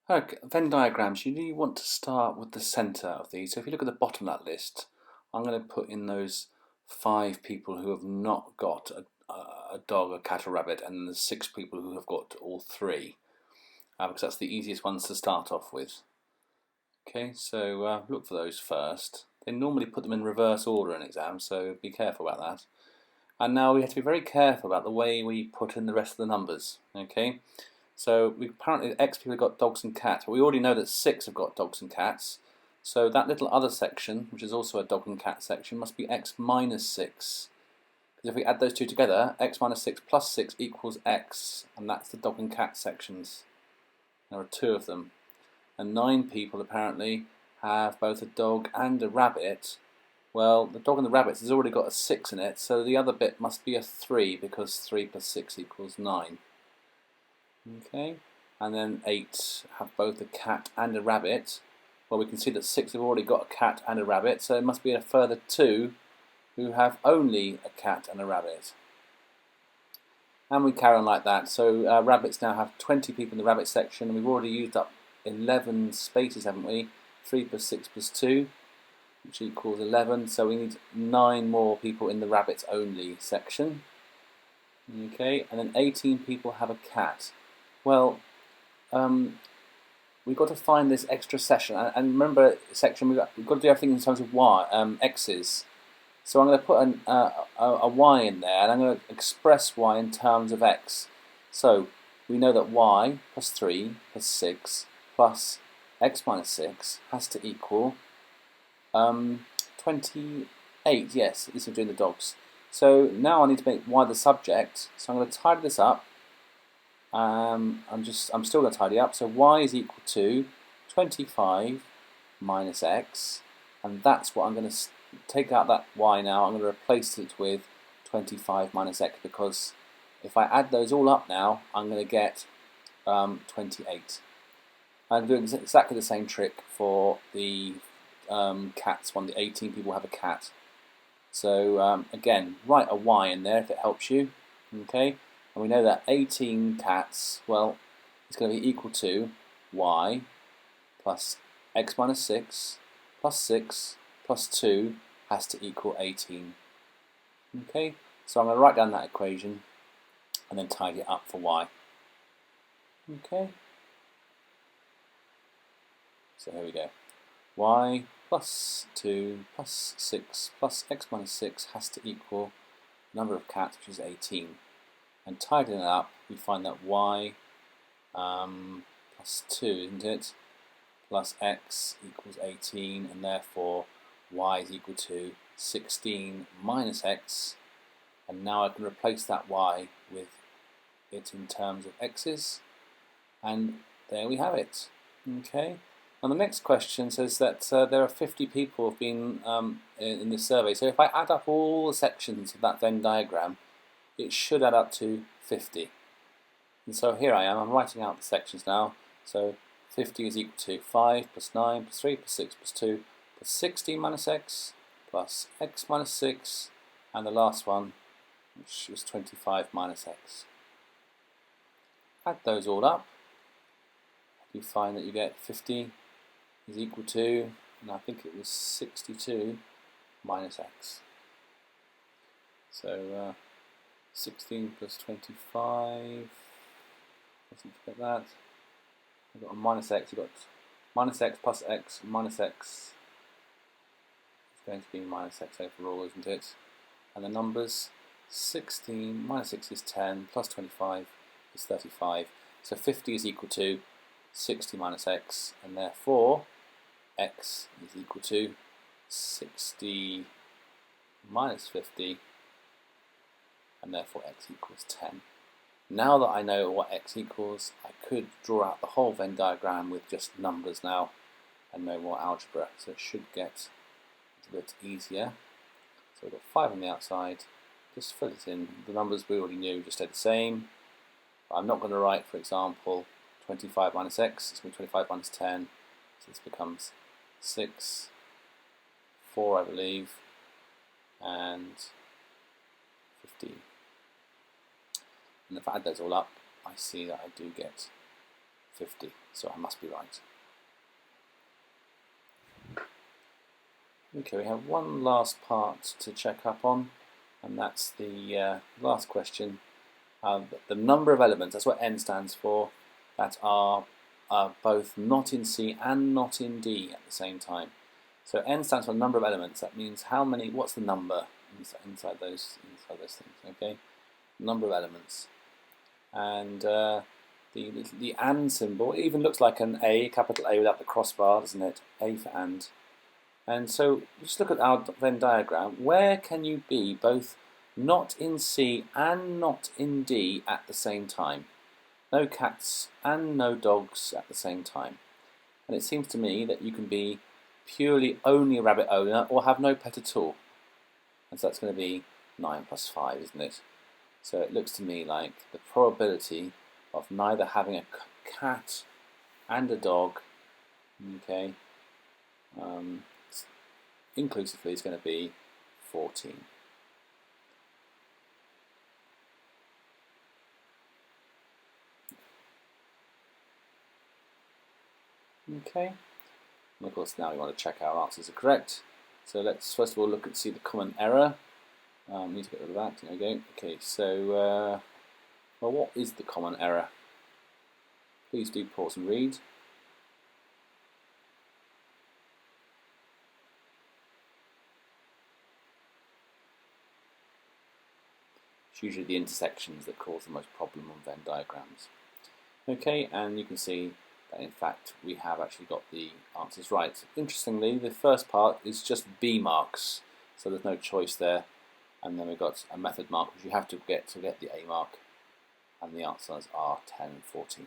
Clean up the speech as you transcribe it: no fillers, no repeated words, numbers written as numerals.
Okay, Venn diagrams, you really want to start with the centre of these. So if you look at the bottom of that list, I'm going to put in those 5 people who have not got a dog, a cat, or rabbit, and the 6 people who have got all 3, because that's the easiest ones to start off with. Okay, so look for those first. They normally put them in reverse order in exams, so be careful about that. And now we have to be very careful about the way we put in the rest of the numbers. Okay. So we apparently X people have got dogs and cats, but we already know that 6 have got dogs and cats. So that little other section, which is also a dog and cat section, must be X minus 6. Because if we add those two together, X minus 6 plus 6 equals X, and that's the dog and cat sections. There are 2 of them. And 9 people apparently have both a dog and a rabbit. Well, the dog and the rabbit has already got a 6 in it, so the other bit must be a 3, because 3 plus 6 equals 9. Okay, and then 8 have both a cat and a rabbit. Well, we can see that 6 have already got a cat and a rabbit, so it must be a further 2 who have only a cat and a rabbit. And we carry on like that. So rabbits now have 20 people in the rabbit section, and we've already used up 11 spaces, haven't we? 3 plus 6 plus 2, which equals 11. So we need 9 more people in the rabbits only section. Okay, and then 18 people have a cat. Well, we've got to find this extra section, and remember, section we've got to do everything in terms of x's. So I'm going to put a y in there, and I'm going to express y in terms of x. So we know that y plus 3 plus 6 plus x minus 6 has to equal 28. Yes, this is doing the dogs. So now I need to make y the subject. So I'm going to tidy this up. I'm still going to tidy up. So y is equal to 25 minus x, and that's what I'm going to take out that y now. I'm going to replace it with 25 minus x, because if I add those all up now, I'm going to get 28. I'm doing exactly the same trick for the cats one. The 18 people have a cat. So again, write a y in there if it helps you. Okay. And we know that 18 cats, well, it's going to be equal to y plus x minus 6 plus 6 plus 2 has to equal 18. Okay, so I'm going to write down that equation and then tidy it up for y. Okay, so here we go. Y plus 2 plus 6 plus x minus 6 has to equal the number of cats, which is 18. And tidying it up, we find that y plus 2, isn't it, plus x equals 18, and therefore y is equal to 16 minus x. And now I can replace that y with it in terms of x's, and there we have it. Okay. And the next question says that there are 50 people who have been in this survey. So if I add up all the sections of that Venn diagram, it should add up to 50. And so here I am, I'm writing out the sections now. So 50 is equal to 5 plus 9 plus 3 plus 6 plus 2 plus 16 minus x plus x minus 6, and the last one, which is 25 minus x. Add those all up, you find that you get 50 is equal to, and I think it was 62 minus x. So 16 plus 25, let's get that. You've got a minus x, you've got minus x plus x minus x. It's going to be minus x overall, isn't it? And the numbers, 16 minus 6 is 10, plus 25 is 35. So 50 is equal to 60 minus x, and therefore x is equal to 60 minus 50, and therefore x equals 10. Now that I know what x equals, I could draw out the whole Venn diagram with just numbers now and no more algebra, so it should get a bit easier. So we've got 5 on the outside, just fill it in. The numbers we already knew just stay the same. But I'm not going to write, for example, 25 minus x, it's going to be 25 minus 10, so this becomes 6, 4 I believe, and 15. And if I add those all up, I see that I do get 50, so I must be right. Okay, we have one last part to check up on, and that's the last question. The number of elements, that's what N stands for, that are both not in C and not in D at the same time. So N stands for number of elements. That means how many, what's the number inside those things, okay? Number of elements. And the AND symbol, it even looks like an A, capital A without the crossbar, doesn't it? A for AND. And so just look at our Venn diagram. Where can you be both not in C and not in D at the same time? No cats and no dogs at the same time. And it seems to me that you can be purely only a rabbit owner or have no pet at all. And so that's going to be 9 plus 5, isn't it? So it looks to me like the probability of neither having a cat and a dog, okay, inclusively is going to be 14. Okay, and of course now we want to check our answers are correct. So let's first of all look and see the common error. Need to get rid of that. There we go. Okay, so well, what is the common error? Please do pause and read. It's usually the intersections that cause the most problem on Venn diagrams. Okay, and you can see that in fact we have actually got the answers right. Interestingly, the first part is just B marks, so there's no choice there. And then we've got a method mark which you have to get the A mark, and the answers are 10 and 14.